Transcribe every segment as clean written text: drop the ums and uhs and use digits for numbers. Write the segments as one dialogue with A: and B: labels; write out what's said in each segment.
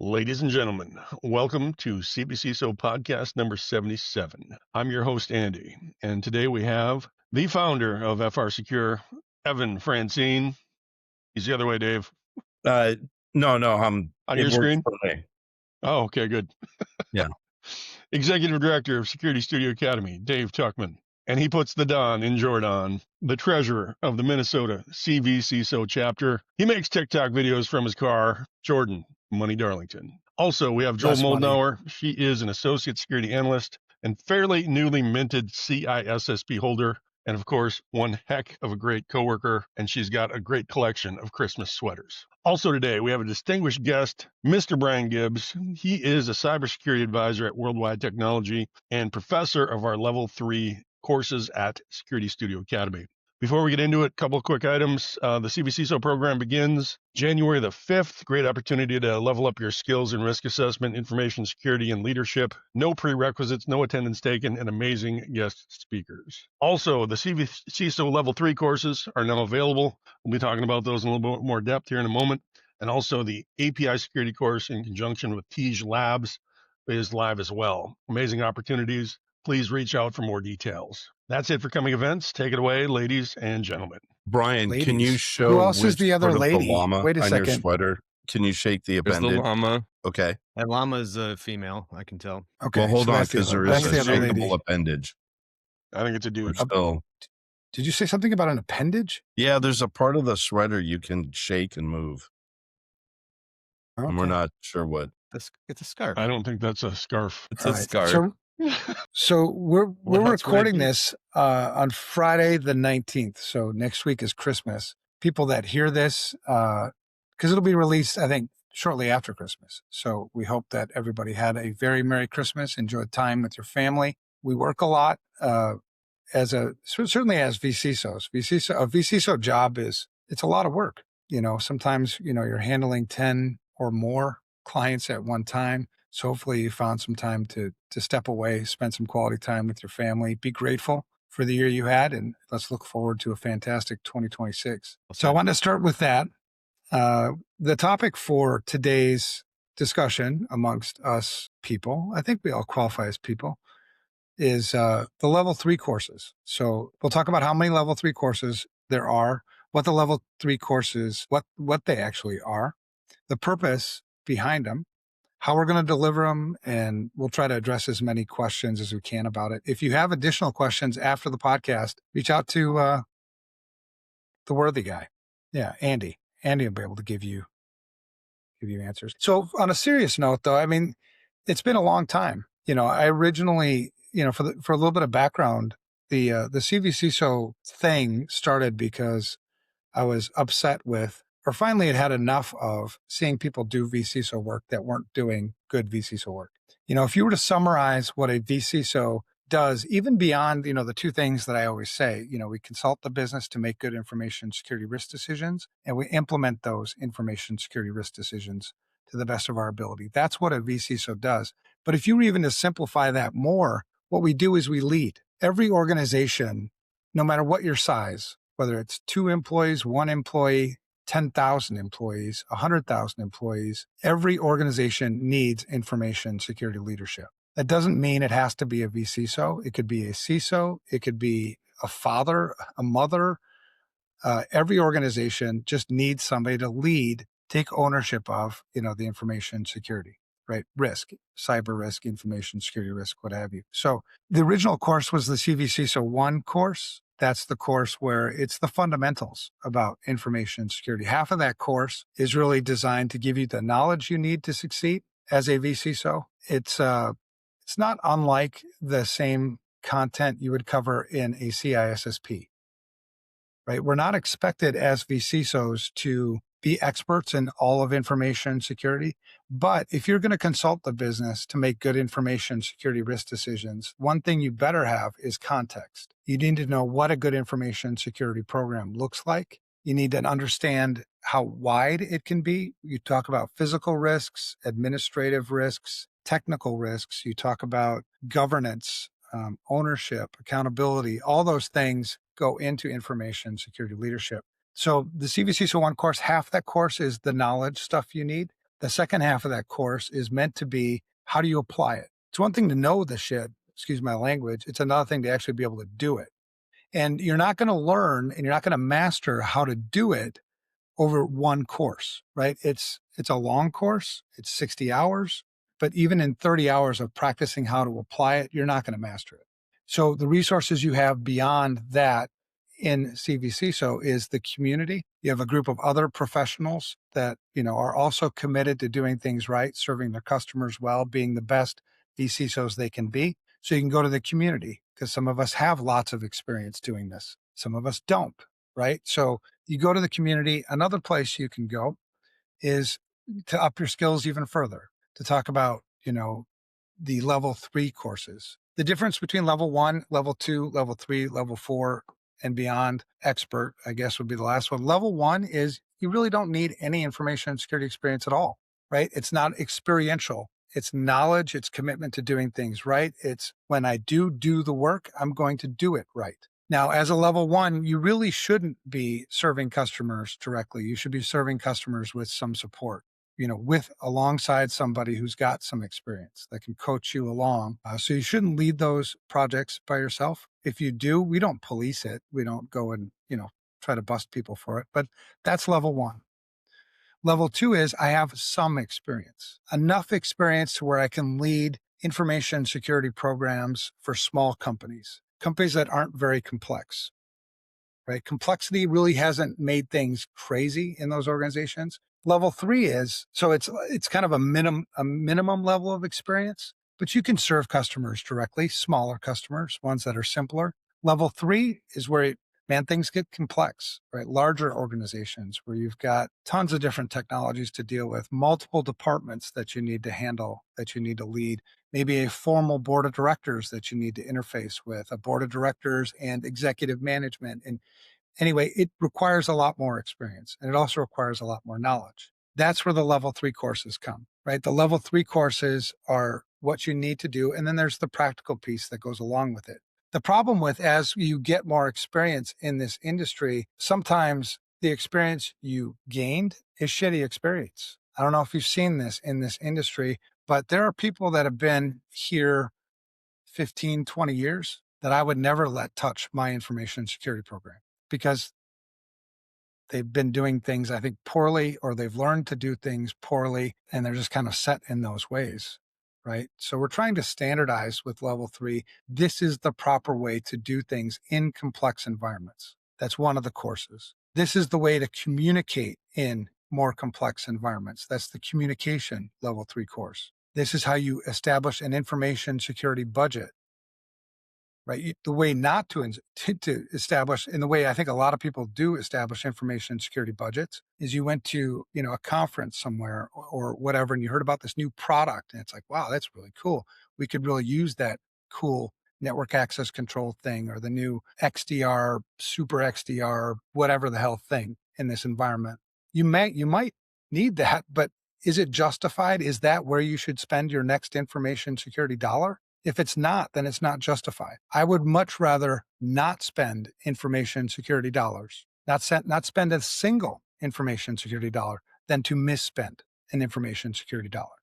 A: Ladies and gentlemen, welcome to CBC So Podcast number 77. I'm your host, Andy, and today we have the founder of FR Secure, Evan Francine. He's the other way, Dave.
B: No, I'm
A: on your screen.
B: For me.
A: Oh, okay, good.
B: Yeah.
A: Executive Director of Security Studio Academy, Dave Tuckman. And he puts the Don in Jordan, the treasurer of the Minnesota CvCISO chapter. He makes TikTok videos from his car, Jordan Money Darlington. Also, we have Joel Moldenauer. She is an associate security analyst and fairly newly minted CISSP holder. And of course, one heck of a great coworker, and she's got a great collection of Christmas sweaters. Also today, we have a distinguished guest, Mr. Brian Gibbs. He is a cybersecurity advisor at Worldwide Technology and professor of our Level 3 courses at Security Studio Academy. Before we get into it, a couple of quick items. The CvCISO program begins January the 5th. Great opportunity to level up your skills in risk assessment, information security, and leadership. No prerequisites, no attendance taken, and amazing guest speakers. Also, the CvCISO Level 3 courses are now available. We'll be talking about those in a little bit more depth here in a moment. And also the API security course in conjunction with Tej Labs is live as well. Amazing opportunities. Please reach out for more details. That's it for coming events. Take it away, ladies and gentlemen.
B: Brian,
C: ladies.
B: Can you show
C: who else is the other lady?
B: The llama
C: Wait a
B: on
C: second.
B: Your sweater? Can you shake the appendage?
D: There's the llama.
B: Okay.
D: That llama is a female, I can tell.
C: Okay.
B: Well, hold on, because there is a
C: the
B: shakeable appendage.
A: I think it's a dude.
C: Did you say something about an appendage?
B: Yeah, there's a part of the sweater you can shake and move.
C: Okay.
B: And we're not sure what.
D: It's a scarf.
A: I don't think that's a scarf.
D: It's a scarf.
C: So we're recording this on Friday the 19th. So next week is Christmas. People that hear this, because it'll be released, I think, shortly after Christmas. So we hope that everybody had a very Merry Christmas, enjoyed time with your family. We work a lot certainly as VCISOs. A VCISO job it's a lot of work. Sometimes, you're handling 10 or more clients at one time. So hopefully you found some time to step away, spend some quality time with your family, be grateful for the year you had, and let's look forward to a fantastic 2026. So I want to start with that. The topic for today's discussion amongst us people, I think we all qualify as people, is the Level 3 courses. So we'll talk about how many Level 3 courses there are, what the Level 3 courses, what they actually are, the purpose behind them, how we're going to deliver them, and we'll try to address as many questions as we can about it. If you have additional questions after the podcast, reach out to the worthy guy. Yeah, Andy. Andy will be able to give you answers. So on a serious note, though, I mean, it's been a long time. I originally, for a little bit of background, the CvCISO thing started because I was upset with, or finally had enough of seeing people do VCISO work that weren't doing good VCISO work. If you were to summarize what a VCISO does, even beyond, the two things that I always say, we consult the business to make good information security risk decisions, and we implement those information security risk decisions to the best of our ability. That's what a VCISO does. But if you were even to simplify that more, what we do is we lead. Every organization, no matter what your size, whether it's 2 employees, 1 employee, 10,000 employees, 100,000 employees, every organization needs information security leadership. That doesn't mean it has to be a VCISO. It could be a CISO. It could be a father, a mother. Every organization just needs somebody to lead, take ownership of, the information security, right? Risk, cyber risk, information security risk, what have you. So the original course was the CvCISO 1 course. That's the course where it's the fundamentals about information security. Half of that course is really designed to give you the knowledge you need to succeed as a VCISO. It's not unlike the same content you would cover in a CISSP, right? We're not expected as VCISOs to be experts in all of information security. But if you're going to consult the business to make good information security risk decisions, one thing you better have is context. You need to know what a good information security program looks like. You need to understand how wide it can be. You talk about physical risks, administrative risks, technical risks. You talk about governance, ownership, accountability. All those things go into information security leadership. So the CvCISO 1 course, half that course is the knowledge stuff you need. The second half of that course is meant to be, how do you apply it? It's one thing to know the shit, excuse my language. It's another thing to actually be able to do it. And you're not going to learn and you're not going to master how to do it over one course, right? It's a long course. It's 60 hours, but even in 30 hours of practicing how to apply it, you're not going to master it. So the resources you have beyond that in CvCISO is the community. You have a group of other professionals that, are also committed to doing things right, serving their customers well, being the best VCISOs they can be. So you can go to the community, because some of us have lots of experience doing this. Some of us don't, right? So you go to the community. Another place you can go is to up your skills even further, to talk about, the level 3 courses. The difference between level 1, level 2, level 3, level 4, and beyond, expert, I guess, would be the last one. Level 1 is you really don't need any information security experience at all, right? It's not experiential. It's knowledge. It's commitment to doing things right. It's when I do the work, I'm going to do it right. Now, as a level 1, you really shouldn't be serving customers directly. You should be serving customers with some support, alongside somebody who's got some experience that can coach you along. So you shouldn't lead those projects by yourself. If you do, we don't police it. We don't go and, try to bust people for it. But that's level 1. Level 2 is I have some experience, enough experience to where I can lead information security programs for small companies that aren't very complex, right? Complexity really hasn't made things crazy in those organizations. Level 3 is, so it's kind of a minimum level of experience, but you can serve customers directly, smaller customers, ones that are simpler. Level 3 is where things get complex, right? Larger organizations where you've got tons of different technologies to deal with, multiple departments that you need to handle, that you need to lead, maybe a formal board of directors that you need to interface with, a board of directors and executive management. And anyway, it requires a lot more experience, and it also requires a lot more knowledge. That's where the level 3 courses come, right? The level 3 courses are what you need to do. And then there's the practical piece that goes along with it. The problem with, as you get more experience in this industry, sometimes the experience you gained is shitty experience. I don't know if you've seen this in this industry, but there are people that have been here 15, 20 years that I would never let touch my information security program, because they've been doing things, I think, poorly, or they've learned to do things poorly, and they're just kind of set in those ways, right? So we're trying to standardize with level 3. This is the proper way to do things in complex environments. That's one of the courses. This is the way to communicate in more complex environments. That's the communication level 3 course. This is how you establish an information security budget, right? The way not to establish, in the way I think a lot of people do establish information security budgets, is you went to, a conference somewhere or whatever, and you heard about this new product, and it's like, wow, that's really cool. We could really use that cool network access control thing, or the new XDR, super XDR, whatever the hell thing in this environment. You might need that, but is it justified? Is that where you should spend your next information security dollar? If it's not, then it's not justified. I would much rather not spend information security dollars, not spend a single information security dollar, than to misspend an information security dollar,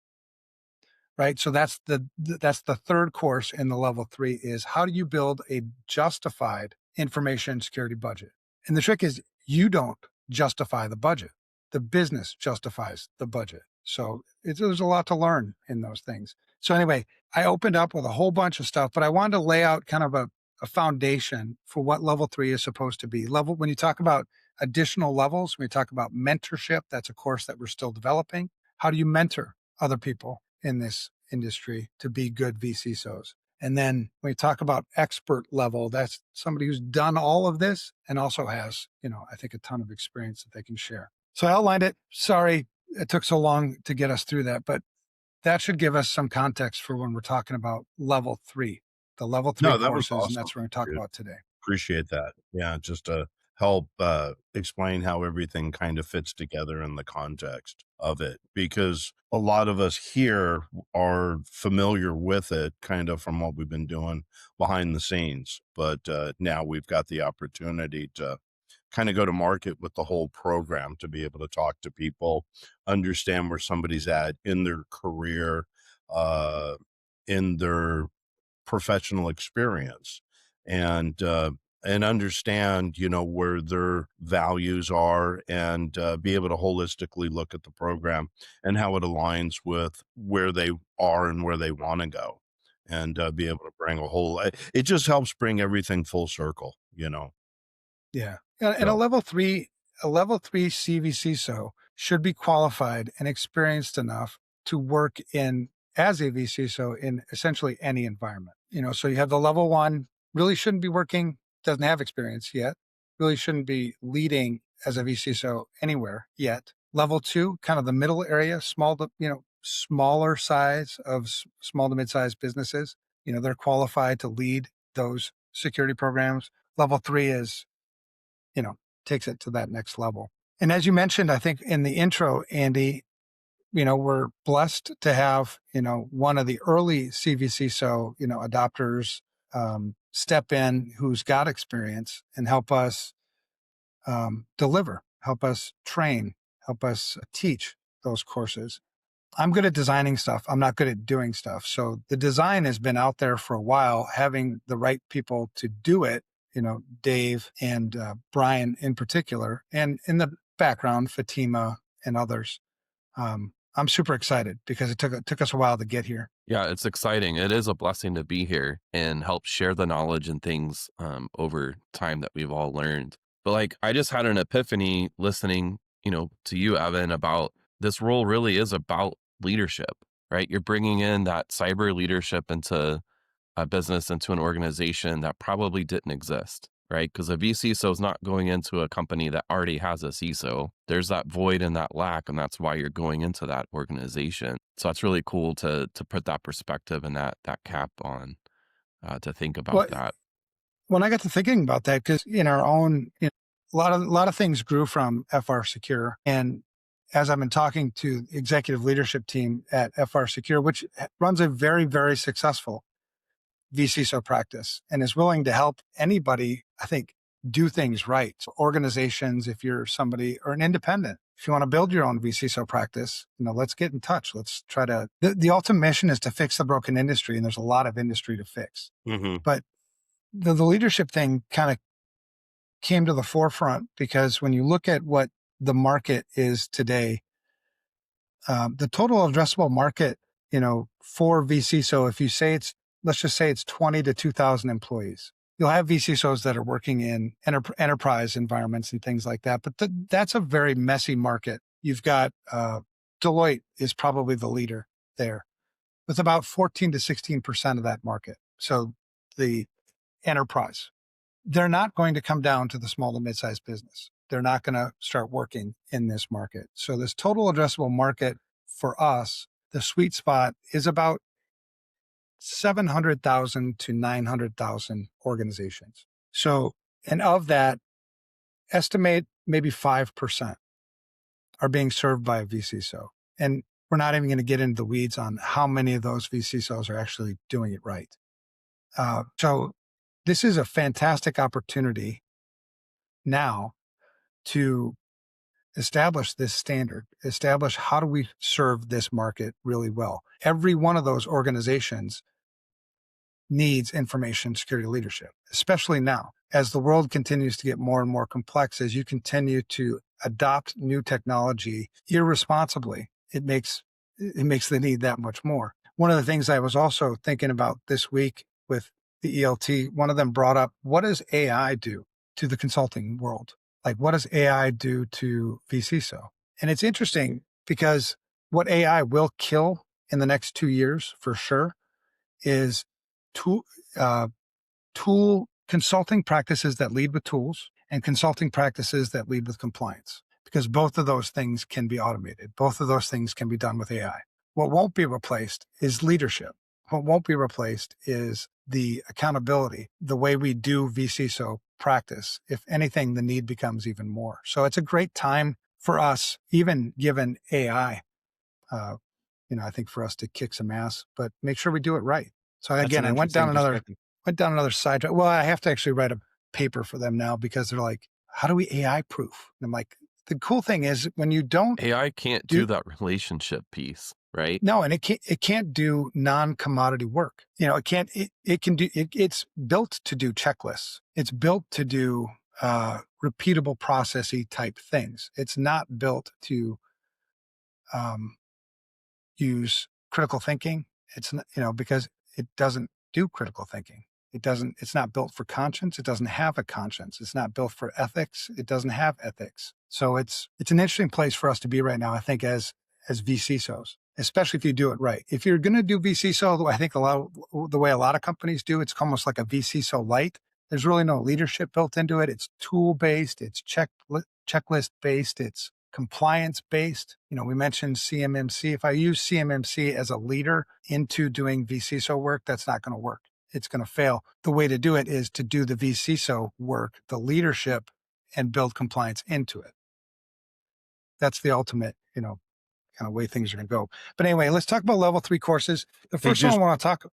C: right? So that's the third course in the level 3, is how do you build a justified information security budget? And the trick is, you don't justify the budget. The business justifies the budget. So there's a lot to learn in those things. So anyway, I opened up with a whole bunch of stuff, but I wanted to lay out kind of a foundation for what level 3 is supposed to be. When you talk about additional levels, when you talk about mentorship, that's a course that we're still developing. How do you mentor other people in this industry to be good VCISOs? And then when you talk about expert level, that's somebody who's done all of this and also has, I think, a ton of experience that they can share. So I outlined it. Sorry it took so long to get us through that, but that should give us some context for when we're talking about level 3, the level 3
B: that was
C: courses,
B: awesome,
C: and that's what we're going to talk about today.
B: Appreciate that. Yeah, just to help explain how everything kind of fits together in the context of it, because a lot of us here are familiar with it kind of from what we've been doing behind the scenes, but now we've got the opportunity to kind of go to market with the whole program to be able to talk to people, understand where somebody's at in their career, in their professional experience, and understand, where their values are, and be able to holistically look at the program and how it aligns with where they are and where they want to go, and be able to bring it just helps bring everything full circle.
C: Yeah. And
B: So,
C: a level three CvCISO should be qualified and experienced enough to work as a VCISO in essentially any environment. So you have the level one, really shouldn't be working, doesn't have experience yet, really shouldn't be leading as a VCISO anywhere yet. Level two, kind of the middle area, smaller size of small to mid-sized businesses. They're qualified to lead those security programs. Level three is, takes it to that next level. And as you mentioned, I think in the intro, Andy, we're blessed to have, one of the early CvCISO, adopters step in who's got experience and help us deliver, help us train, help us teach those courses. I'm good at designing stuff. I'm not good at doing stuff. So the design has been out there for a while, having the right people to do it, Dave and Brian in particular, and in the background, Fatima and others. I'm super excited because it took us a while to get here.
E: Yeah, it's exciting. It is a blessing to be here and help share the knowledge and things over time that we've all learned. But I just had an epiphany listening, to you, Evan, about this role really is about leadership, right? You're bringing in that cyber leadership into a business, into an organization that probably didn't exist, right? Because a VCISO is not going into a company that already has a CISO. There's that void and that lack, and that's why you're going into that organization. So it's really cool to put that perspective and that cap on, to think about that.
C: When I got to thinking about that, because in our own, a lot of things grew from FR Secure, and as I've been talking to the executive leadership team at FR Secure, which runs a very, very successful VCISO practice and is willing to help anybody, I think, do things right. So organizations, if you're somebody or an independent, if you want to build your own VCISO practice, let's get in touch. Let's try to, the ultimate mission is to fix the broken industry, and there's a lot of industry to fix.
B: mm-hmm.
C: But the leadership thing kind of came to the forefront because when you look at what the market is today, the total addressable market, for VCISO, if you say let's just say it's 20 to 2,000 employees. You'll have VCISOs that are working in enterprise environments and things like that, but that's a very messy market. You've got Deloitte is probably the leader there with about 14 to 16% of that market. So the enterprise, they're not going to come down to the small to mid-sized business. They're not going to start working in this market. So this total addressable market for us, the sweet spot is about 700,000 to 900,000 organizations. So, and of that, estimate maybe 5% are being served by a VCISO. And we're not even going to get into the weeds on how many of those VCISOs are actually doing it right. So this is a fantastic opportunity now to establish this standard, establish how do we serve this market really well. Every one of those organizations needs information security leadership, especially now as the world continues to get more and more complex. As you continue to adopt new technology irresponsibly, it makes the need that much more. One of the things I was also thinking about this week with the ELT, one of them brought up, what does AI do to the consulting world? Like, what does AI do to VCISO? And it's interesting because what AI will kill in the next 2 years for sure is tool consulting practices that lead with tools and consulting practices that lead with compliance, because both of those things can be automated. Both of those things can be done with AI. What won't be replaced is leadership. What won't be replaced is the accountability, the way we do VCISO practice. If anything, the need becomes even more. So it's a great time for us, even given AI, I think for us to kick some ass, but make sure we do it right. So again, I went down another side track. Well, I have to actually write a paper for them now because they're like, how do we AI proof? And I'm like, the cool thing is when you don't
E: AI can't do that relationship piece, right?
C: No, and it can't do non-commodity work. It can't. It can do. It's built to do checklists. It's built to do repeatable processy type things. It's not built to use critical thinking. It's not, because it doesn't do critical thinking. It's not built for conscience. It doesn't have a conscience. It's not built for ethics. It doesn't have ethics. So it's an interesting place for us to be right now, I think, as VCISOs, especially if you do it right. If you're going to do VCISO, I think the way a lot of companies do, it's almost like a VCISO light. There's really no leadership built into it. It's tool-based. It's checklist-based. It's compliance-based. We mentioned CMMC. If I use CMMC as a leader into doing VCISO work, that's not going to work. It's going to fail. The way to do it is to do the VCISO work, the leadership, and build compliance into it. That's the ultimate, kind of way things are going to go. But anyway, let's talk about level 3 courses. The first one I want to talk.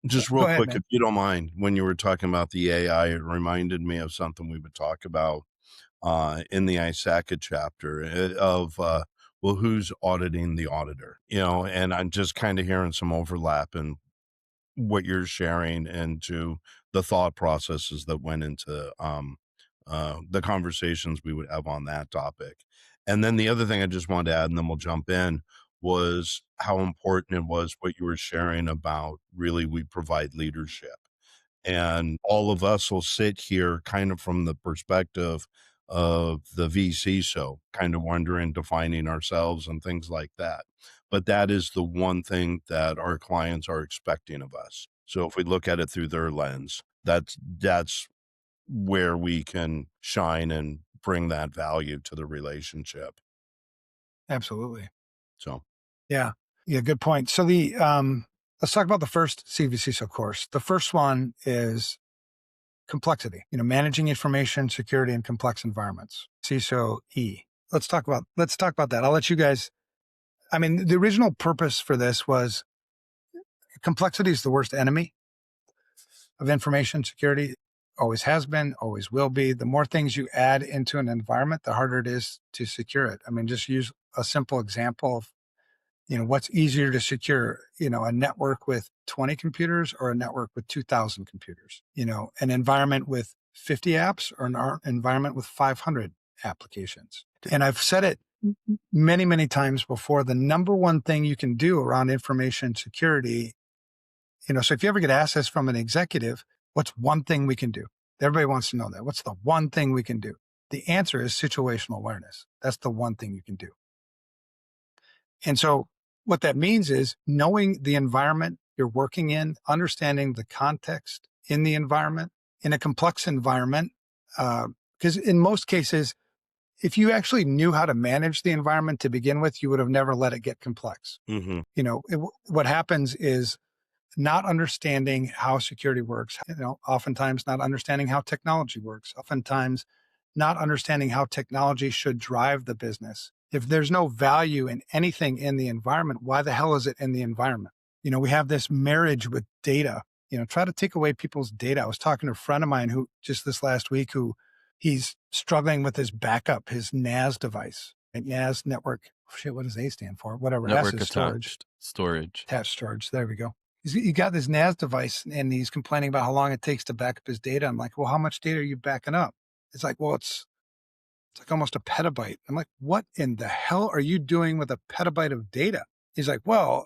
B: Just real quick,
C: man.
B: if you don't mind, when you were talking about the AI, it reminded me of something we would talk about in the ISACA chapter of, who's auditing the auditor? And I'm just kind of hearing some overlap in what you're sharing into the thought processes that went into the conversations we would have on that topic. And then the other thing I just wanted to add, and then we'll jump in, was how important it was what you were sharing about really we provide leadership. And all of us will sit here kind of from the perspective of the VCISO, kind of wondering, defining ourselves and things like that. But that is the one thing that our clients are expecting of us. So if we look at it through their lens, that's where we can shine and bring that value to the relationship.
C: Absolutely.
B: So,
C: yeah, good point. So let's talk about the first CvCISO course. The first one is complexity, managing information security in complex environments. CISO E. Let's talk about that. I'll let you guys. The original purpose for this was complexity is the worst enemy of information security. Always has been, always will be. The more things you add into an environment, the harder it is to secure it. Just use a simple example of, what's easier to secure, a network with 20 computers or a network with 2,000 computers, an environment with 50 apps or an environment with 500 applications. And I've said it many, many times before, the number one thing you can do around information security, so if you ever get asked this from an executive, what's one thing we can do? Everybody wants to know that. What's the one thing we can do? The answer is situational awareness. That's the one thing you can do. And so what that means is knowing the environment you're working in, understanding the context in the environment, in a complex environment, because in most cases, if you actually knew how to manage the environment to begin with, you would have never let it get complex.
B: mm-hmm.
C: What happens is not understanding how security works, oftentimes not understanding how technology works, oftentimes not understanding how technology should drive the business. If there's no value in anything in the environment, why the hell is it in the environment? We have this marriage with data, try to take away people's data. I was talking to a friend of mine who just this last week, he's struggling with his backup, his NAS device, NAS network. What does A stand for? Whatever.
E: Network
C: S is
E: attached
C: storage. Attached storage. There we go. He got this NAS device and he's complaining about how long it takes to back up his data. I'm like, well, how much data are you backing up? It's like, well, it's like almost a petabyte. I'm like, what in the hell are you doing with a petabyte of data? He's like, well,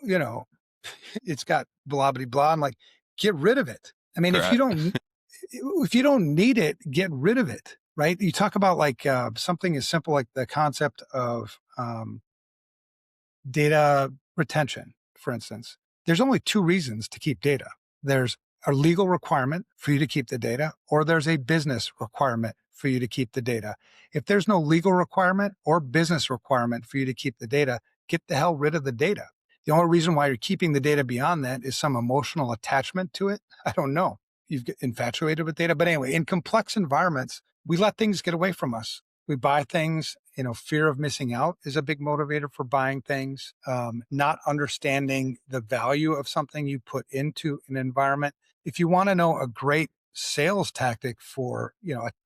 C: it's got blah, blah, blah. I'm like, get rid of it.
E: Correct.
C: if you don't need it, get rid of it, right? You talk about like something as simple like the concept of data retention, for instance. There's only 2 reasons to keep data. There's a legal requirement for you to keep the data, or there's a business requirement for you to keep the data. If there's no legal requirement or business requirement for you to keep the data, get the hell rid of the data. The only reason why you're keeping the data beyond that is some emotional attachment to it. I don't know. You get infatuated with data. But anyway, in complex environments, we let things get away from us. We buy things, fear of missing out is a big motivator for buying things. Not understanding the value of something you put into an environment. If you want to know a great sales tactic for,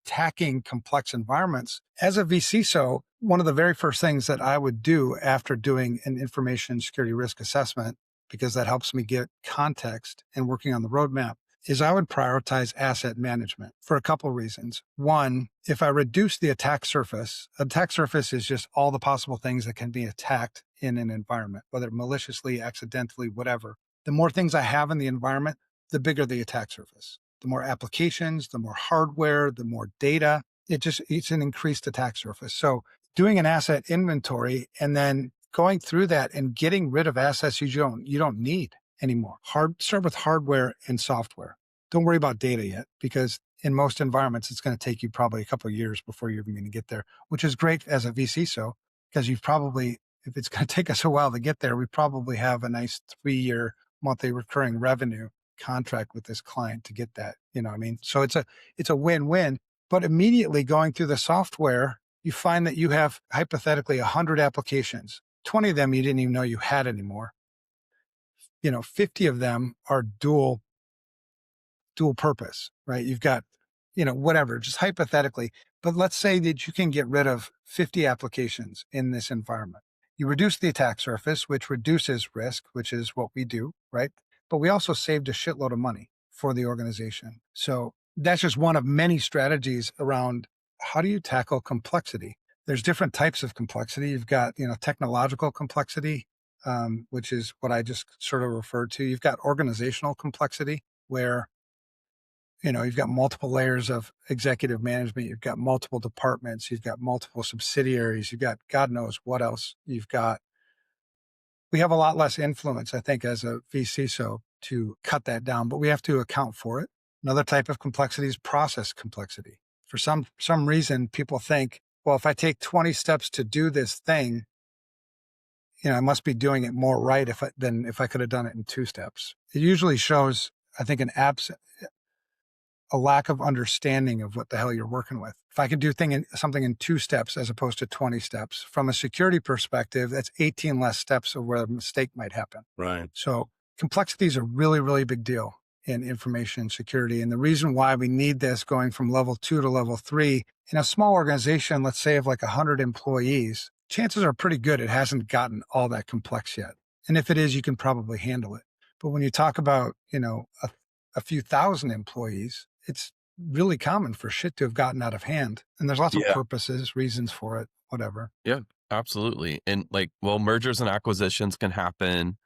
C: attacking complex environments. As a VCISO, one of the very first things that I would do after doing an information security risk assessment, because that helps me get context and working on the roadmap, is I would prioritize asset management for a couple of reasons. One, if I reduce the attack surface is just all the possible things that can be attacked in an environment, whether maliciously, accidentally, whatever. The more things I have in the environment, the bigger the attack surface. The more applications, the more hardware, the more data, it's an increased attack surface. So doing an asset inventory and then going through that and getting rid of assets you don't need anymore. Start with hardware and software. Don't worry about data yet, because in most environments, it's going to take you probably a couple of years before you're even going to get there, which is great as a VCISO, because if it's going to take us a while to get there, we probably have a nice 3-year monthly recurring revenue contract with this client to get that. You know what I mean? So it's a win-win. But immediately going through the software, you find that you have hypothetically 100 applications. 20 of them you didn't even know you had anymore. 50 of them are dual purpose, right? You've got, whatever, just hypothetically. But let's say that you can get rid of 50 applications in this environment. You reduce the attack surface, which reduces risk, which is what we do, right? But we also saved a shitload of money for the organization. So that's just one of many strategies around how do you tackle complexity. There's different types of complexity. You've got, technological complexity, which is what I just sort of referred to. You've got organizational complexity, where, you've got multiple layers of executive management. You've got multiple departments. You've got multiple subsidiaries. You've got God knows what else. We have a lot less influence, I think, as a VCISO to cut that down, but we have to account for it. Another type of complexity is process complexity. For some reason, people think, well, if I take 20 steps to do this thing, I must be doing it more right than if I could have done it in 2 steps. It usually shows, I think, a lack of understanding of what the hell you're working with. If I can do something in 2 steps as opposed to 20 steps, from a security perspective, that's 18 less steps of where a mistake might happen.
B: Right.
C: So complexity is a really, really big deal in information security. And the reason why we need this going from level 2 to level 3, in a small organization, let's say of like 100 employees, chances are pretty good it hasn't gotten all that complex yet. And if it is, you can probably handle it. But when you talk about, a few thousand employees, it's really common for shit to have gotten out of hand. And there's lots of purposes, reasons for it, whatever.
E: Yeah, absolutely. And mergers and acquisitions can happen.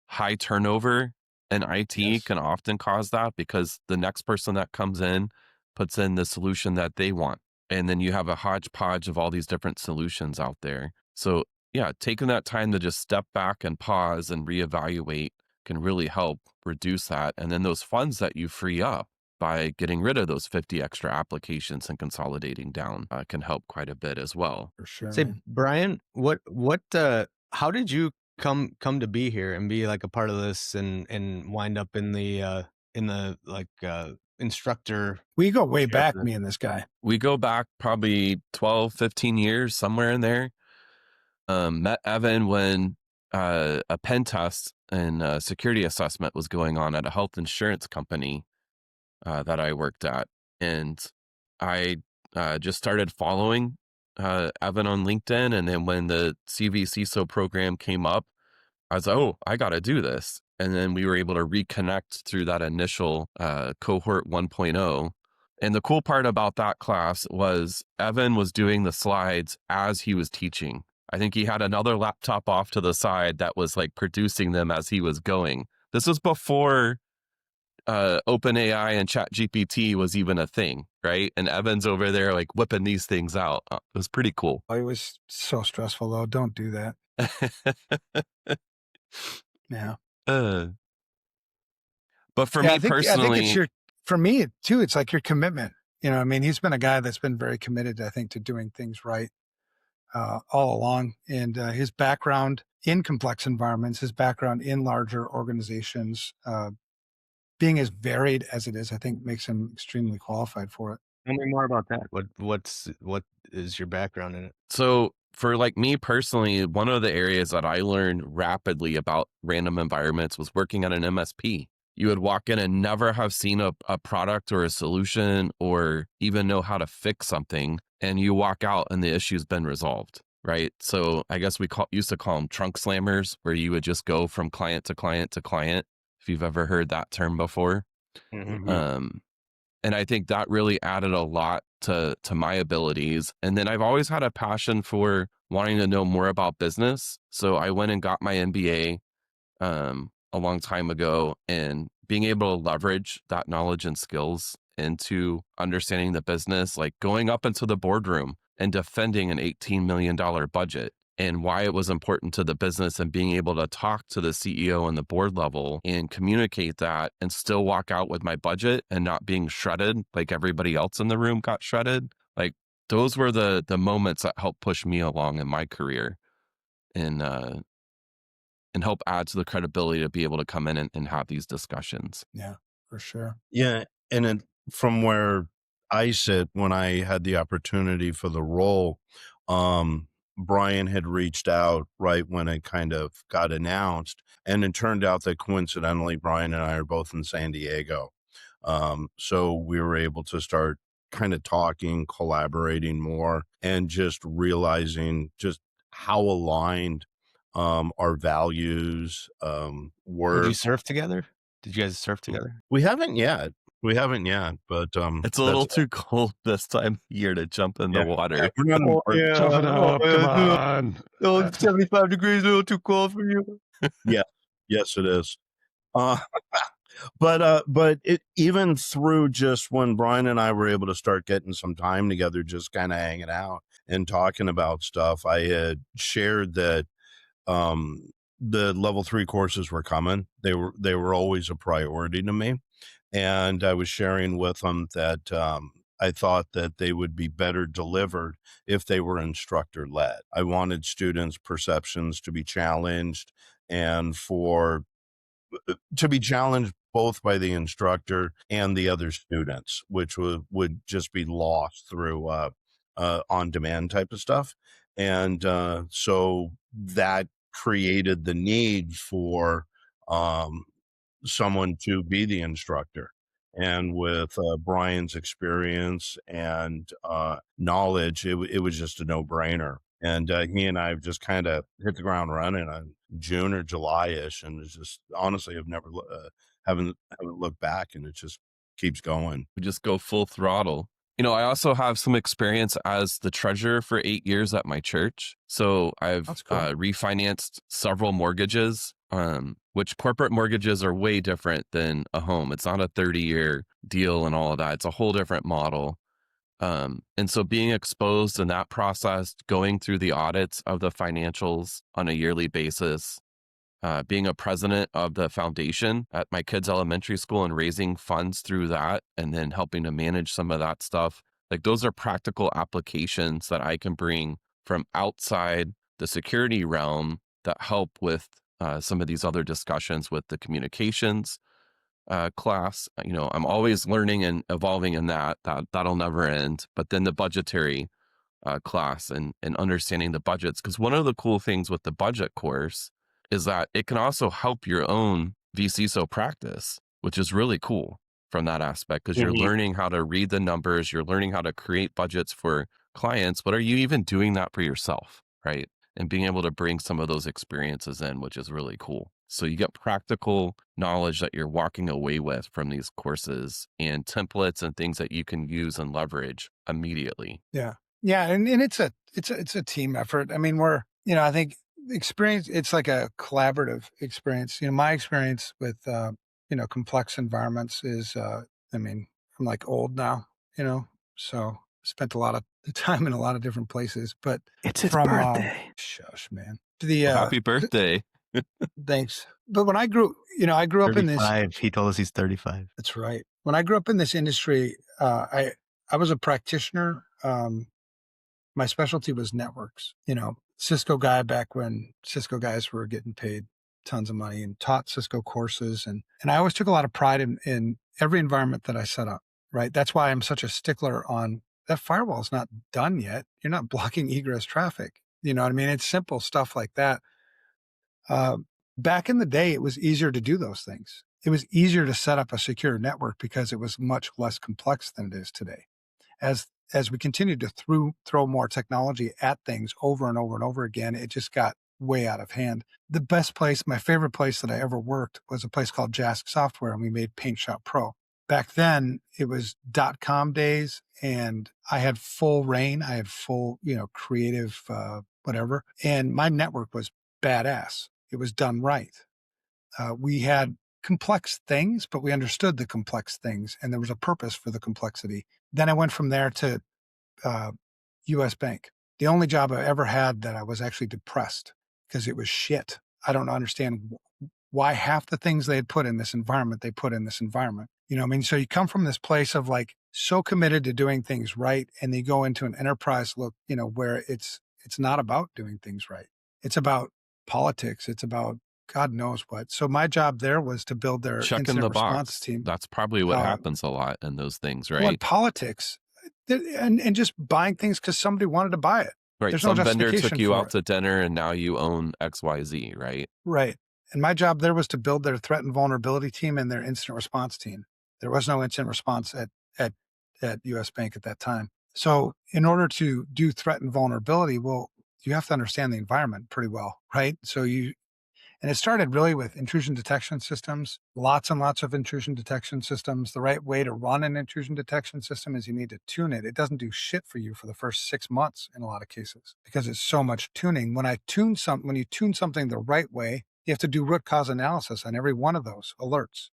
E: High turnover in IT can often cause that, because the next person that comes in puts in the solution that they want. And then you have a hodgepodge of all these different solutions out there. So yeah, taking that time to just step back and pause and reevaluate can really help reduce that. And then those funds that you free up by getting rid of those 50 extra applications and consolidating down can help quite a bit as well.
C: For sure.
D: Say, Brian, how did you come to be here and be like a part of this and wind up in the instructor?
C: We go way back, me and this guy.
E: We go back probably 12, 15 years, somewhere in there. Met Evan when a pen test and a security assessment was going on at a health insurance company that I worked at. And I just started following Evan on LinkedIn. And then when the CvCISO program came up, I was like, oh, I got to do this. And then we were able to reconnect through that initial cohort 1.0. And the cool part about that class was Evan was doing the slides as he was teaching. I think he had another laptop off to the side that was like producing them as he was going. This was before OpenAI and ChatGPT was even a thing, right? And Evan's over there like whipping these things out. It was pretty cool.
C: It was so stressful, though. Don't do that. Yeah.
E: But for me personally,
C: I think for me too, it's like your commitment. He's been a guy that's been very committed, I think, to doing things right all along. And his background in complex environments, his background in larger organizations, being as varied as it is, I think makes him extremely qualified for it.
D: Tell me more about that. What is your background in it?
E: So for like me personally, one of the areas that I learned rapidly about random environments was working at an MSP. you would walk in and never have seen a product or a solution or even know how to fix something. And you walk out and the issue's been resolved, right? So I guess we used to call them trunk slammers, where you would just go from client to client to client, if you've ever heard that term before.
B: Mhm.
E: And I think that really added a lot to my abilities. And then I've always had a passion for wanting to know more about business. So I went and got my MBA a long time ago, and being able to leverage that knowledge and skills into understanding the business, like going up into the boardroom and defending an $18 million budget and why it was important to the business, and being able to talk to the CEO and the board level and communicate that and still walk out with my budget and not being shredded like everybody else in the room got shredded. Like those were the moments that helped push me along in my career and help add to the credibility to be able to come in and have these discussions.
C: Yeah, for sure.
B: Yeah. And then from where I sit, when I had the opportunity for the role, Brian had reached out right when it kind of got announced. And it turned out that coincidentally, Brian and I are both in San Diego. So we were able to start kind of talking, collaborating more, and just realizing just how aligned our values
D: Did
B: were.
D: you surf together? Did you guys surf together?
B: We haven't yet. But
E: It's a little too cold this time of year to jump in the water.
B: we're not
A: Tough it up. Come on.
D: Oh, it's 75 degrees, a little too cold for you.
B: Yes, it is. But it, even through just when Brian and I were able to start getting some time together, just kind of hanging out and talking about stuff, I had shared that the level 3 courses were coming. They were always a priority to me. And I was sharing with them that I thought that they would be better delivered if they were instructor led. I wanted students' perceptions to be challenged, and to be challenged both by the instructor and the other students, which would just be lost through on-demand type of stuff. And so that created the need for someone to be the instructor. And with Brian's experience and knowledge, it was just a no-brainer. And he and I have just kind of hit the ground running on June or July-ish, and it's just honestly have never haven't looked back, and it just keeps going.
E: We just go full throttle. You know, I also have some experience as the treasurer for 8 years at my church. So I've
C: That's cool.
E: refinanced several mortgages, which corporate mortgages are way different than a home. It's not a 30-year deal and all of that. It's a whole different model. And so being exposed in that process, going through the audits of the financials on a yearly basis, being a president of the foundation at my kids' elementary school and raising funds through that, and then helping to manage some of that stuff. Like those are practical applications that I can bring from outside the security realm that help with some of these other discussions with the communications class. You know, I'm always learning and evolving in that'll never end. But then the budgetary class and understanding the budgets, because one of the cool things with the budget course is that it can also help your own VCISO practice, which is really cool from that aspect, because you're learning how to read the numbers, you're learning how to create budgets for clients, but are you even doing that for yourself, right? And being able to bring some of those experiences in, which is really cool. So you get practical knowledge that you're walking away with from these courses, and templates and things that you can use and leverage immediately.
C: Yeah. And it's a team effort. I mean, I think experience, it's like a collaborative experience. My experience with, complex environments is, I'm like old now, so spent a lot of time in a lot of different places, but
D: It's his
C: from,
D: birthday.
C: shush, man.
E: Happy birthday.
C: Thanks. But when I grew up in this,
D: 35. He told us he's 35.
C: that's right. When I grew up in this industry, I was a practitioner. My specialty was networks, Cisco guy back when Cisco guys were getting paid tons of money, and taught Cisco courses. And I always took a lot of pride in every environment that I set up, right? That's why I'm such a stickler on that firewall is not done yet. You're not blocking egress traffic. You know what I mean? It's simple stuff like that. Back in the day, it was easier to do those things. it was easier to set up a secure network because it was much less complex than it is today. As we continued to throw more technology at things over and over and over again, it just got way out of hand. The best place, my favorite place that I ever worked was a place called Jask Software, and we made Paint Shop Pro. Back then, it was .com days, and I had full reign. I had full, creative, whatever. And my network was badass. It was done right. We had complex things, but we understood the complex things, and there was a purpose for the complexity. Then I went from there to U.S. Bank. The only job I ever had that I was actually depressed because it was shit. I don't understand why half the things they had put in this environment, they put in this environment. So you come from this place of like so committed to doing things right, and you go into an enterprise look, where it's not about doing things right. It's about politics. It's about God knows what. So my job there was to build their
E: Checking
C: incident
E: the
C: response
E: box.
C: team.
E: That's probably what happens a lot in those things, right?
C: Well, in politics, and just buying things because somebody wanted to buy it.
E: Right.
C: There's
E: Some
C: no
E: vendor
C: justification
E: took you
C: for
E: out
C: it.
E: to dinner and now you own XYZ, right?
C: Right. And my job there was to build their threat and vulnerability team and their incident response team. There was no incident response at US Bank at that time. So in order to do threat and vulnerability, well, you have to understand the environment pretty well, right? And it started really with intrusion detection systems, lots and lots of intrusion detection systems. The right way to run an intrusion detection system is you need to tune it. It doesn't do shit for you for the first 6 months in a lot of cases because it's so much tuning. When you tune something the right way, you have to do root cause analysis on every one of those alerts.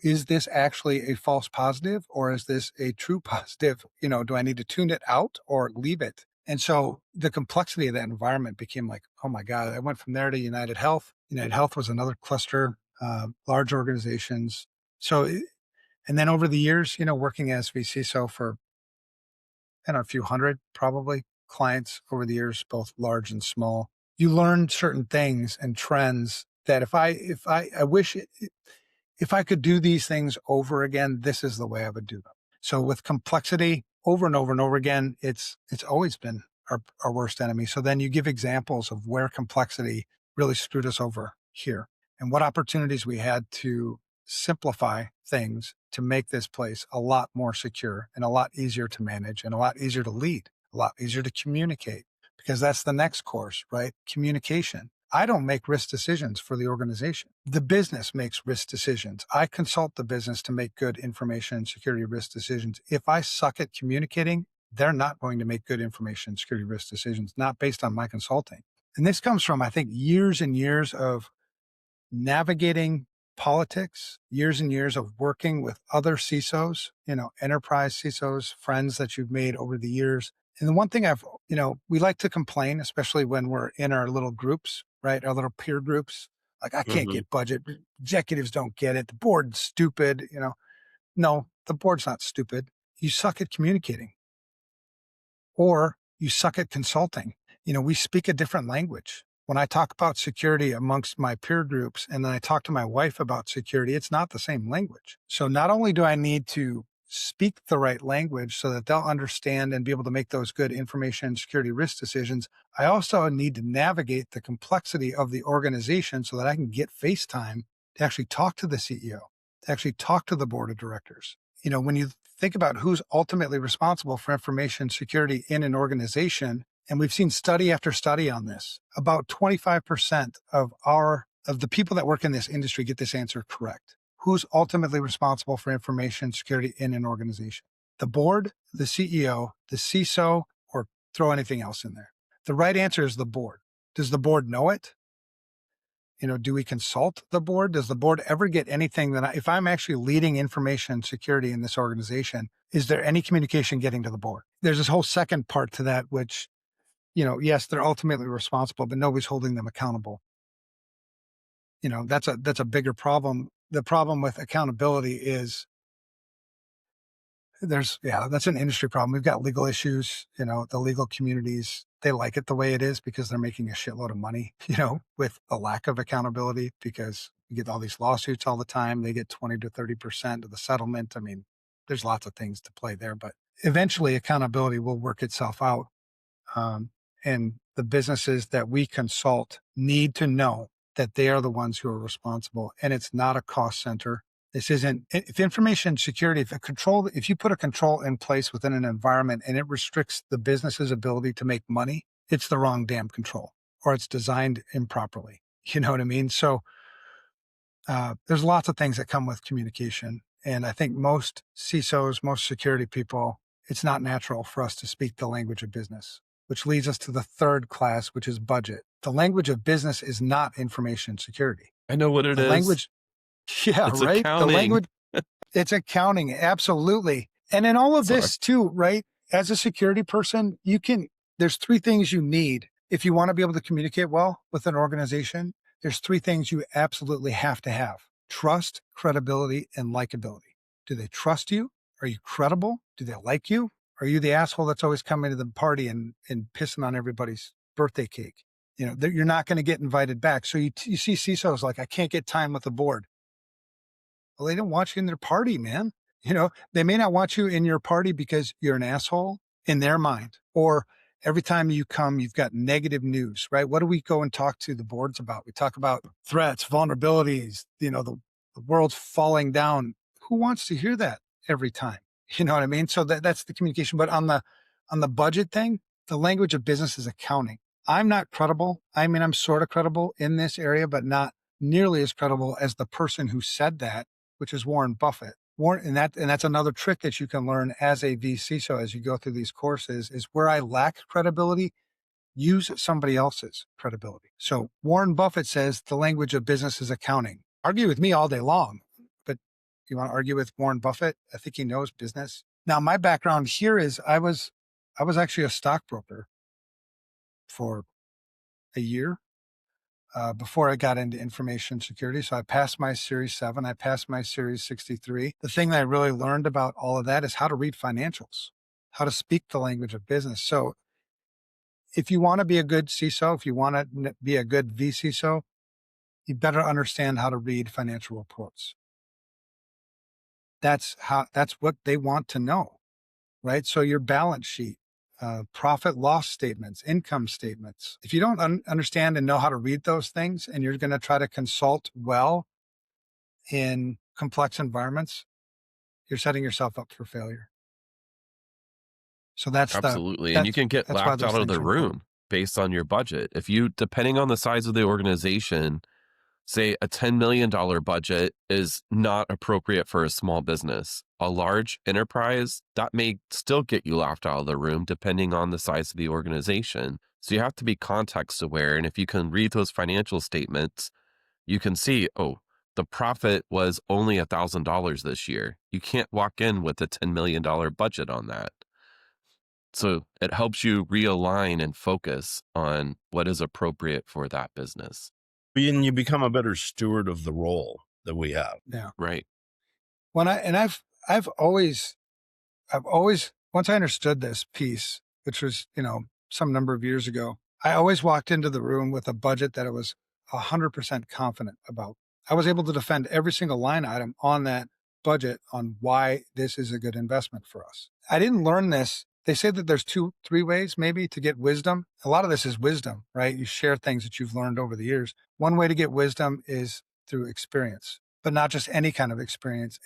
C: Is this actually a false positive or is this a true positive? Do I need to tune it out or leave it? And so the complexity of that environment became like, oh my God, I went from there to United Health. United Health was another cluster, large organizations. And then over the years, working as VCISO for a few hundred probably clients over the years, both large and small, you learn certain things and trends that if I could do these things over again, this is the way I would do them. So with complexity, over and over and over again, it's always been our worst enemy. So then you give examples of where complexity really screwed us over here and what opportunities we had to simplify things to make this place a lot more secure and a lot easier to manage and a lot easier to lead, a lot easier to communicate, because that's the next course, right? Communication. I don't make risk decisions for the organization. The business makes risk decisions. I consult the business to make good information and security risk decisions. If I suck at communicating, they're not going to make good information and security risk decisions, not based on my consulting. And this comes from, I think, years and years of navigating politics, years and years of working with other CISOs, enterprise CISOs, friends that you've made over the years. And the one thing we like to complain, especially when we're in our little groups, right? Our little peer groups, like, I can't get budget. Executives don't get it. The board's stupid. No, the board's not stupid. You suck at communicating or you suck at consulting. We speak a different language. When I talk about security amongst my peer groups and then I talk to my wife about security, it's not the same language. So not only do I need to speak the right language so that they'll understand and be able to make those good information and security risk decisions, I also need to navigate the complexity of the organization so that I can get FaceTime to actually talk to the CEO, to actually talk to the board of directors. When you think about who's ultimately responsible for information security in an organization, and we've seen study after study on this, about 25% of the people that work in this industry get this answer correct. Who's ultimately responsible for information security in an organization? The board, the CEO, the CISO, or throw anything else in there. The right answer is the board. Does the board know it? Do we consult the board? Does the board ever get anything if I'm actually leading information security in this organization, is there any communication getting to the board? There's this whole second part to that, which, yes, they're ultimately responsible, but nobody's holding them accountable. That's a bigger problem. The problem with accountability is that's an industry problem. We've got legal issues, the legal communities, they like it the way it is because they're making a shitload of money, with a lack of accountability because you get all these lawsuits all the time. They get 20 to 30% of the settlement. I mean, there's lots of things to play there, but eventually accountability will work itself out. And the businesses that we consult need to know that they are the ones who are responsible, and it's not a cost center. This isn't, if information security, if you put a control in place within an environment and it restricts the business's ability to make money, it's the wrong damn control, or it's designed improperly. You know what I mean? So there's lots of things that come with communication. And I think most CISOs, most security people, it's not natural for us to speak the language of business, which leads us to the third class, which is budget. The language of business is not information security.
E: I know what it is.
C: Language, yeah,
E: It's
C: right?
E: accounting.
C: The language, it's accounting, absolutely. And in all of this too, right? As a security person, there's three things you need if you want to be able to communicate well with an organization. There's three things you absolutely have to have: trust, credibility, and likability. Do they trust you? Are you credible? Do they like you? Are you the asshole that's always coming to the party and pissing on everybody's birthday cake? You're not going to get invited back. So you see CISOs like, I can't get time with the board. Well, they don't want you in their party, man. They may not want you in your party because you're an asshole in their mind, or every time you come, you've got negative news, right? What do we go and talk to the boards about? We talk about threats, vulnerabilities, the world's falling down. Who wants to hear that every time? You know what I mean? So that's the communication. But on the budget thing, the language of business is accounting. I'm not credible. I mean, I'm sort of credible in this area, but not nearly as credible as the person who said that, which is Warren Buffett. And that's another trick that you can learn as a VCISO as you go through these courses, is where I lack credibility, use somebody else's credibility. So Warren Buffett says the language of business is accounting. Argue with me all day long, but you want to argue with Warren Buffett? I think he knows business. Now, my background here is I was actually a stockbroker for a year. Before I got into information security. So I passed my Series 7, I passed my Series 63. The thing that I really learned about all of that is how to read financials, how to speak the language of business. So if you want to be a good CISO, if you want to be a good VCISO, you better understand how to read financial reports. That's what they want to know, right? So your balance sheet, profit loss statements, income statements. If you don't understand and know how to read those things, and you're going to try to consult well in complex environments, you're setting yourself up for failure. So that's
E: absolutely. And you can get laughed out of the room based on your budget. If you, depending on the size of the organization, say a $10 million budget is not appropriate for a small business. A large enterprise, that may still get you laughed out of the room depending on the size of the organization. So you have to be context aware. And if you can read those financial statements, you can see, oh, the profit was only $1,000 this year. You can't walk in with a $10 million budget on that. So it helps you realign and focus on what is appropriate for that business.
B: And you become a better steward of the role that we have.
C: Yeah.
E: Right.
C: I've always, once I understood this piece, which was, some number of years ago, I always walked into the room with a budget that I was 100% confident about. I was able to defend every single line item on that budget on why this is a good investment for us. I didn't learn this. They say that there's 2-3 ways maybe to get wisdom. A lot of this is wisdom, right? You share things that you've learned over the years. One way to get wisdom is through experience, but not just any kind of experience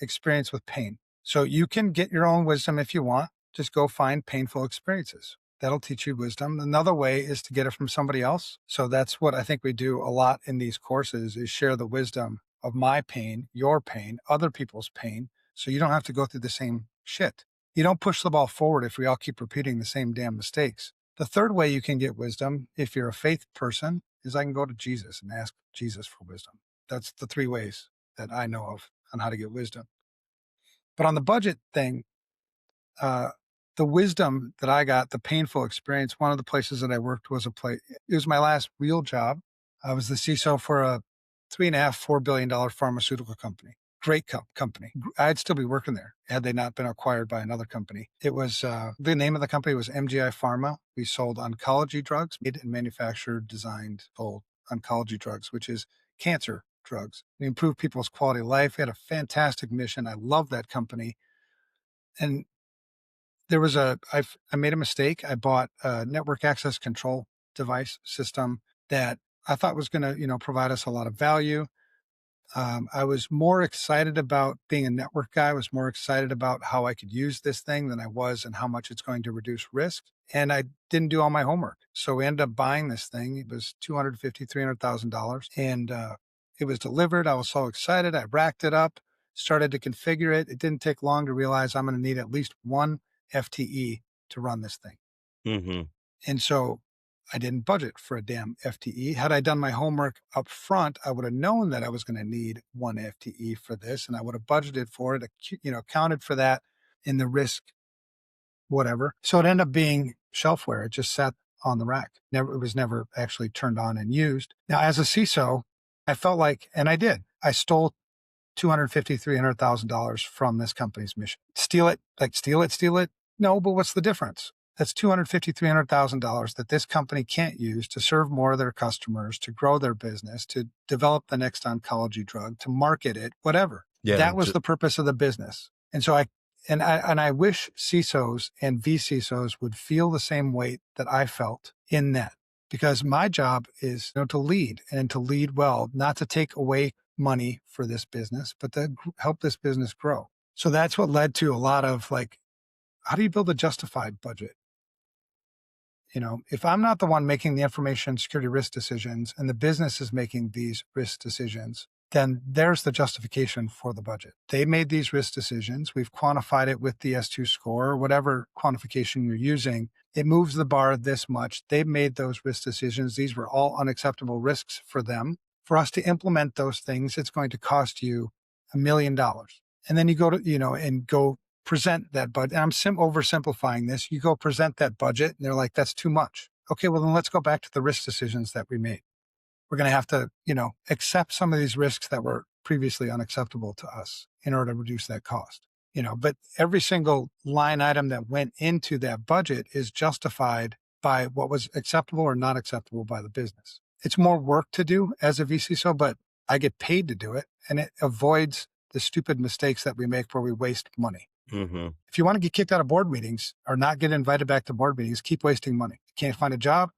C: with pain. So you can get your own wisdom if you want. Just go find painful experiences. That'll teach you wisdom. Another way is to get it from somebody else. So that's what I think we do a lot in these courses, is share the wisdom of my pain, your pain, other people's pain, so you don't have to go through the same shit. You don't push the ball forward if we all keep repeating the same damn mistakes. The third way you can get wisdom, if you're a faith person, is I can go to Jesus and ask Jesus for wisdom. That's the 3 ways that I know of on how to get wisdom. But on the budget thing, the wisdom that I got, the painful experience, one of the places that I worked was it was my last real job. I was the CISO for a $3.5-4 billion pharmaceutical company. Great company. I'd still be working there had they not been acquired by another company. It was, the name of the company was MGI Pharma. We sold oncology drugs, made and manufactured, designed, sold oncology drugs, which is cancer drugs. We improved people's quality of life. We had a fantastic mission. I love that company. And there was I made a mistake. I bought a network access control device system that I thought was going to, provide us a lot of value. I was more excited about being a network guy. I was more excited about how I could use this thing than I was and how much it's going to reduce risk. And I didn't do all my homework. So we ended up buying this thing. It was $250,000, $300,000. And it was delivered. I was so excited. I racked it up, started to configure it. It didn't take long to realize I'm going to need at least one FTE to run this thing.
B: Mm-hmm.
C: And so I didn't budget for a damn FTE. Had I done my homework up front, I would have known that I was going to need one FTE for this, and I would have budgeted for it, accounted for that in the risk, whatever. So it ended up being shelfware. It just sat on the rack. It was never actually turned on and used. Now, as a CISO, I felt like, and I did, I stole $250,000, $300,000 from this company's mission. Steal it? No, but what's the difference? That's $250,000, $300,000 that this company can't use to serve more of their customers, to grow their business, to develop the next oncology drug, to market it, whatever.
B: Yeah,
C: that was the purpose of the business. And so I wish CISOs and VCISOs would feel the same weight that I felt in that, because my job is to lead and to lead well, not to take away money for this business, but to help this business grow. So that's what led to a lot of how do you build a justified budget? If I'm not the one making the information security risk decisions and the business is making these risk decisions, then there's the justification for the budget. They made these risk decisions. We've quantified it with the S2 score, or whatever quantification you're using. It moves the bar this much. They've made those risk decisions. These were all unacceptable risks for them. For us to implement those things, it's going to cost you $1 million. And then you go to, present that budget. And I'm oversimplifying this. You go present that budget and they're like, that's too much. Okay, well then let's go back to the risk decisions that we made. We're going to have to, accept some of these risks that were previously unacceptable to us in order to reduce that cost. But every single line item that went into that budget is justified by what was acceptable or not acceptable by the business. It's more work to do as a VCISO, but I get paid to do it, and it avoids the stupid mistakes that we make where we waste money.
B: Mm-hmm.
C: If you want to get kicked out of board meetings or not get invited back to board meetings, keep wasting money. You can't find a job,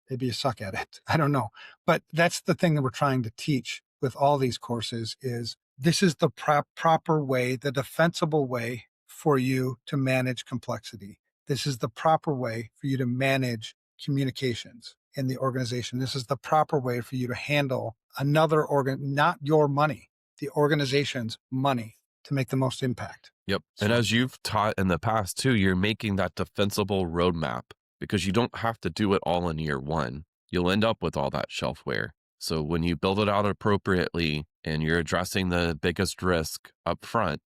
C: maybe you suck at it. I don't know. But that's the thing that we're trying to teach with all these courses is this is the proper way, the defensible way for you to manage complexity. This is the proper way for you to manage communications in the organization. This is the proper way for you to handle another not your money, the organization's money, to make the most impact.
E: Yep. And as you've taught in the past too, you're making that defensible roadmap because you don't have to do it all in year one. You'll end up with all that shelfware. So when you build it out appropriately and you're addressing the biggest risk up front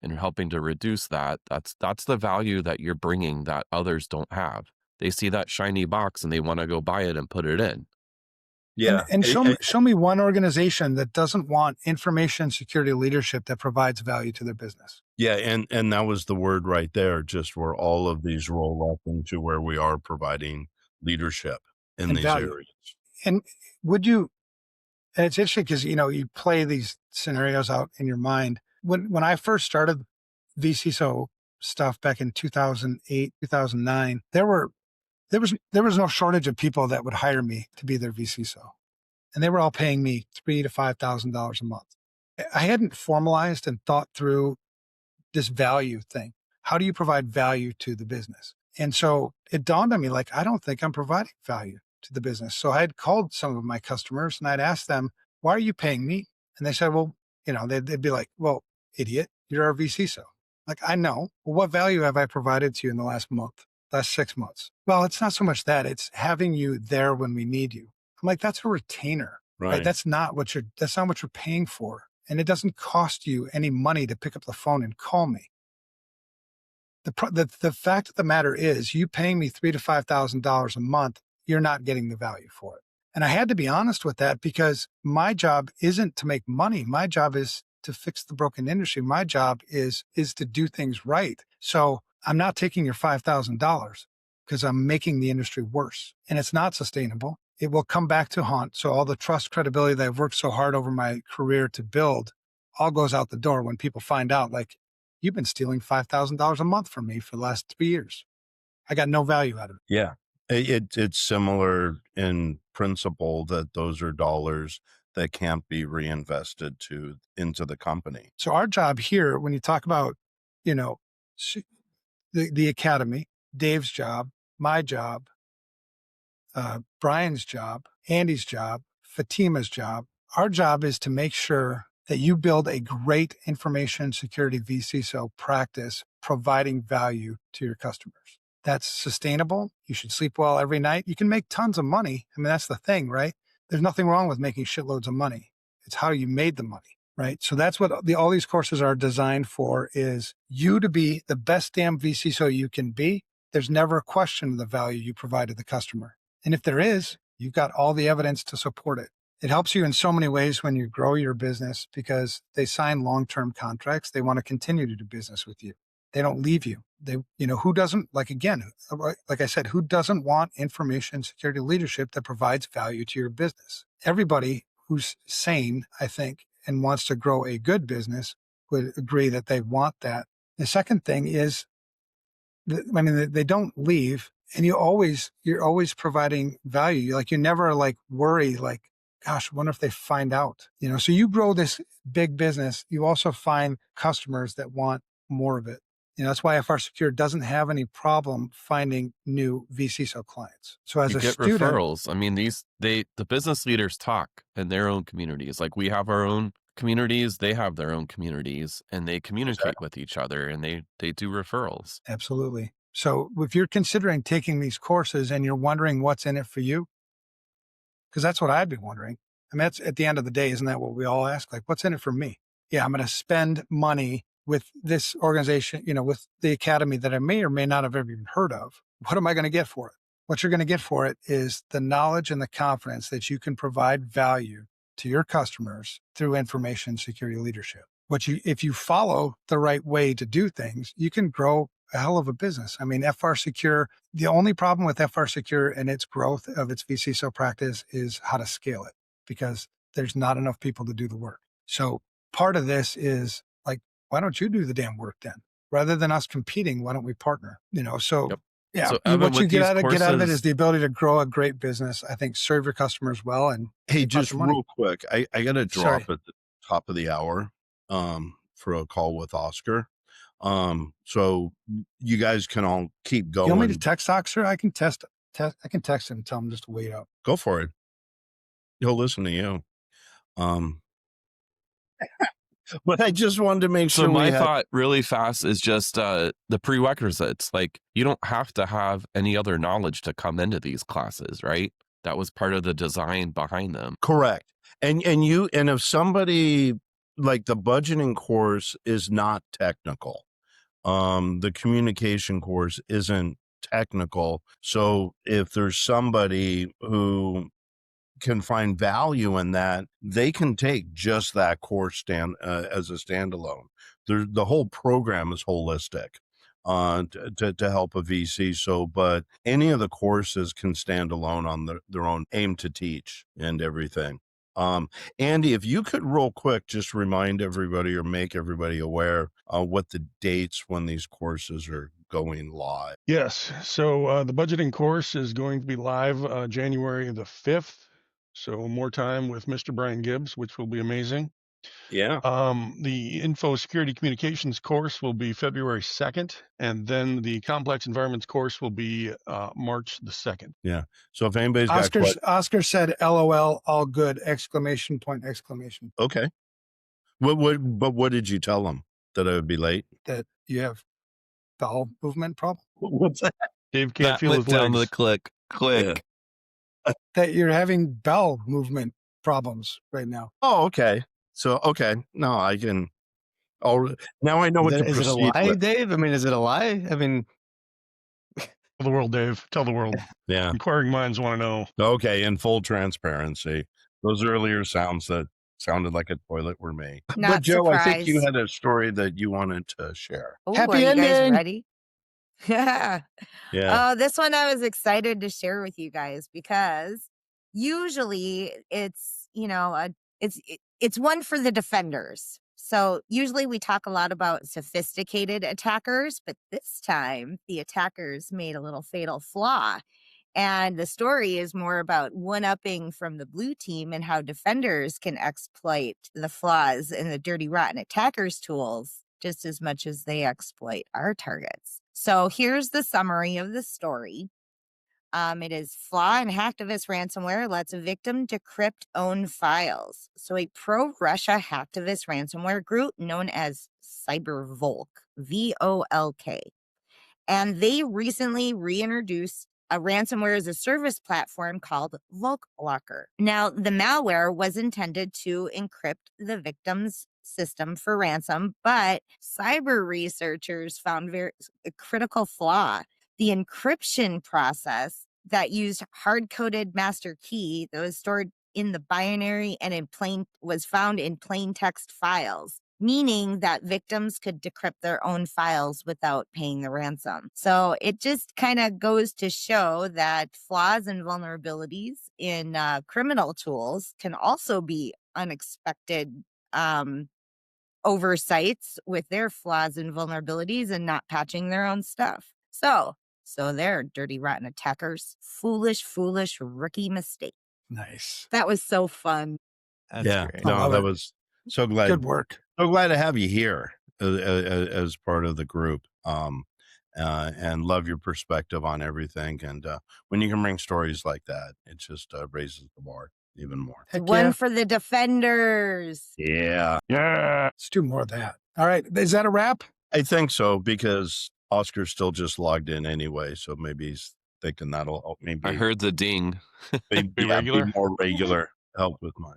E: and you're helping to reduce that, that's the value that you're bringing that others don't have. They see that shiny box and they want to go buy it and put it in.
B: Yeah.
C: And show me one organization that doesn't want information security leadership that provides value to their business.
B: Yeah. And that was the word right there, just where all of these roll up into where we are providing leadership in these
C: value.
B: areas.
C: And it's interesting because, you play these scenarios out in your mind. When I first started VCISO stuff back in 2008, 2009, there was no shortage of people that would hire me to be their VCISO. And they were all paying me $3,000 to $5,000 a month. I hadn't formalized and thought through this value thing. How do you provide value to the business? And so it dawned on me, I don't think I'm providing value to the business. So I had called some of my customers and I'd asked them, why are you paying me? And they said, well, they'd be like, well, idiot, you're our VCISO. I know. Well, what value have I provided to you in the last 6 months? Well, it's not so much that, it's having you there when we need you. I'm like, that's a retainer, right? That's not what you're paying for. And it doesn't cost you any money to pick up the phone and call me. The fact of the matter is, you paying me $3,000 to $5,000 a month, you're not getting the value for it. And I had to be honest with that because my job isn't to make money. My job is to fix the broken industry. My job is to do things right. So I'm not taking your $5,000 because I'm making the industry worse, and it's not sustainable. It will come back to haunt. So all the trust, credibility that I've worked so hard over my career to build all goes out the door when people find out, you've been stealing $5,000 a month from me for the last 3 years. I got no value out of it.
B: Yeah. It's similar in principle that those are dollars that can't be reinvested into the company.
C: So our job here, when you talk about, the academy, Dave's job, my job, Brian's job, Andy's job, Fatima's job, our job is to make sure that you build a great information security VCISO practice, providing value to your customers. That's sustainable. You should sleep well every night. You can make tons of money. I mean, that's the thing, right? There's nothing wrong with making shitloads of money. It's how you made the money, right? So that's what all these courses are designed for, is you to be the best damn VCISO you can be. There's never a question of the value you provide to the customer. And if there is, you've got all the evidence to support it. It helps you in so many ways when you grow your business, because they sign long-term contracts. They want to continue to do business with you. They don't leave you. Who doesn't, like I said, who doesn't want information security leadership that provides value to your business? Everybody who's sane, I think, and wants to grow a good business would agree that they want that. The second thing is, they don't leave, and you're always providing value. Like, you never worry, gosh, I wonder if they find out, so you grow this big business. You also find customers that want more of it. That's why FR Secure doesn't have any problem finding new VCISO clients. So as
E: You
C: a
E: get
C: student,
E: referrals. I mean, the business leaders talk in their own communities. Like, we have our own communities, they have their own communities, and they communicate with each other, and they do referrals.
C: absolutely. So if you're considering taking these courses and you're wondering what's in it for you, because that's what I'd be wondering. I mean, that's, at the end of the day, isn't that what we all ask? Like, what's in it for me? Yeah, I'm going to spend money with this organization, with the academy that I may or may not have ever even heard of. What am I going to get for it? What you're going to get for it is the knowledge and the confidence that you can provide value to your customers through information security leadership. If you follow the right way to do things, you can grow a hell of a business. I mean, FR Secure, the only problem with FR Secure and its growth of its VCISO practice is how to scale it, because there's not enough people to do the work. So part of this is, why don't you do the damn work then? Rather than us competing, why don't we partner? So
E: Yep.
C: yeah,
E: So, Evan,
C: what you
E: with
C: get
E: these
C: out of it
E: courses-
C: is the ability to grow a great business. I think serve your customers well. And
B: Hey,
C: make lots
B: just
C: of money.
B: real quick, I got to
C: Sorry.
B: drop at the top of the hour for a call with Oscar. So you guys can all keep going.
C: You want me to text Oscar? I can text him and tell him just to wait up.
B: Go for it. He'll listen to you. But I just wanted to make sure.
E: So my thought really fast is just the prerequisites. Like, you don't have to have any other knowledge to come into these classes, right? That was part of the design behind them.
B: Correct. And if somebody, like, the budgeting course is not technical, the communication course isn't technical. So if there's somebody who can find value in that, they can take just that course as a standalone. The whole program is holistic to help a VC. So, but any of the courses can stand alone on their own, aim to teach and everything. Andy, if you could real quick just remind everybody or make everybody aware what the dates when these courses are going live.
A: Yes. So the budgeting course is going to be live January the 5th. So more time with Mr. Brian Gibbs, which will be amazing.
B: Yeah.
A: The info security communications course will be February 2nd, and then the complex environments course will be March the 2nd.
B: Yeah. So if anybody's
C: Oscar said, LOL, all good, exclamation point, exclamation.
B: Okay. What did you tell them? That I would be late?
C: That you have bowel movement problem?
B: What's that?
A: Dave can't
E: That
A: feel
E: went
A: his
E: down
A: legs.
E: the click.
B: Yeah.
C: That you're having bowel movement problems right now.
B: Oh, okay. So, okay. No, I can. Oh, now I know what to
D: Is it a
B: proceed
D: lie,
B: with.
D: Dave? I mean, is it a lie? I mean,
A: Tell the world, Dave. Tell the world.
B: Yeah.
A: Inquiring minds want to know.
B: Okay. In full transparency, those earlier sounds that sounded like a toilet were me.
F: Not
B: But Joe, I think you
F: surprised.
B: had a story that you wanted to share.
F: Oh,
C: Happy
F: are you guys
C: ending.
F: ready? Yeah.
B: Yeah.
F: This one I was excited to share with you guys, because usually it's, it's one for the defenders. So usually we talk a lot about sophisticated attackers, but this time the attackers made a little fatal flaw. And the story is more about one-upping from the blue team and how defenders can exploit the flaws in the dirty, rotten attackers' tools just as much as they exploit our targets. So here's the summary of the story. It is flaw in hacktivist ransomware lets a victim decrypt own files. So a pro-Russia hacktivist ransomware group known as CyberVolk, VOLK. And they recently reintroduced a ransomware as a service platform called VolkLocker. Now, the malware was intended to encrypt the victim's system for ransom, but cyber researchers found a critical flaw. The encryption process that used hard-coded master key that was stored in the binary and was found in plain text files, meaning that victims could decrypt their own files without paying the ransom. So it just kind of goes to show that flaws and vulnerabilities in criminal tools can also be unexpected oversights with their flaws and vulnerabilities and not patching their own stuff. So they're dirty, rotten attackers. Foolish rookie mistake.
C: Nice.
F: That was so fun.
D: That's great.
B: No, that was so glad.
C: Good work.
B: So glad to have you here as part of the group, and love your perspective on everything. And when you can bring stories like that, it just raises the bar even more.
C: Heck
F: One
C: yeah.
F: for the defenders.
B: Yeah,
C: Let's do more of that. All right. Is that a wrap?
B: I think so, because Oscar's still just logged in anyway, so maybe he's thinking that'll maybe
E: I heard the ding.
B: be
A: regular?
B: more regular. Help with my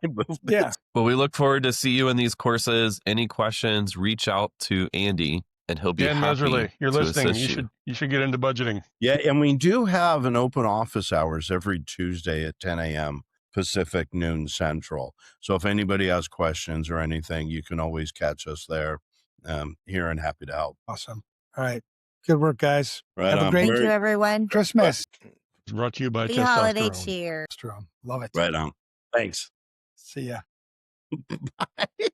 B: movement.
C: Yeah.
E: Well, we look forward to see you in these courses. Any questions, reach out to Andy and he'll be
A: Dan
E: happy
A: Meserly, you're
E: to
A: listening.
E: assist
A: You should get into budgeting.
B: Yeah, and we do have an open office hours every Tuesday at 10 a.m. Pacific, noon Central. So if anybody has questions or anything, you can always catch us there. Here and happy to help.
C: Awesome. All right. Good work, guys.
B: Right
C: Have a
B: on.
C: great
F: Thank you, everyone.
C: Christmas.
A: It's brought to you by
F: Happy holiday
A: testosterone.
F: cheer.
C: Strong. Love it.
B: Right on. Thanks.
C: See ya.
B: Bye.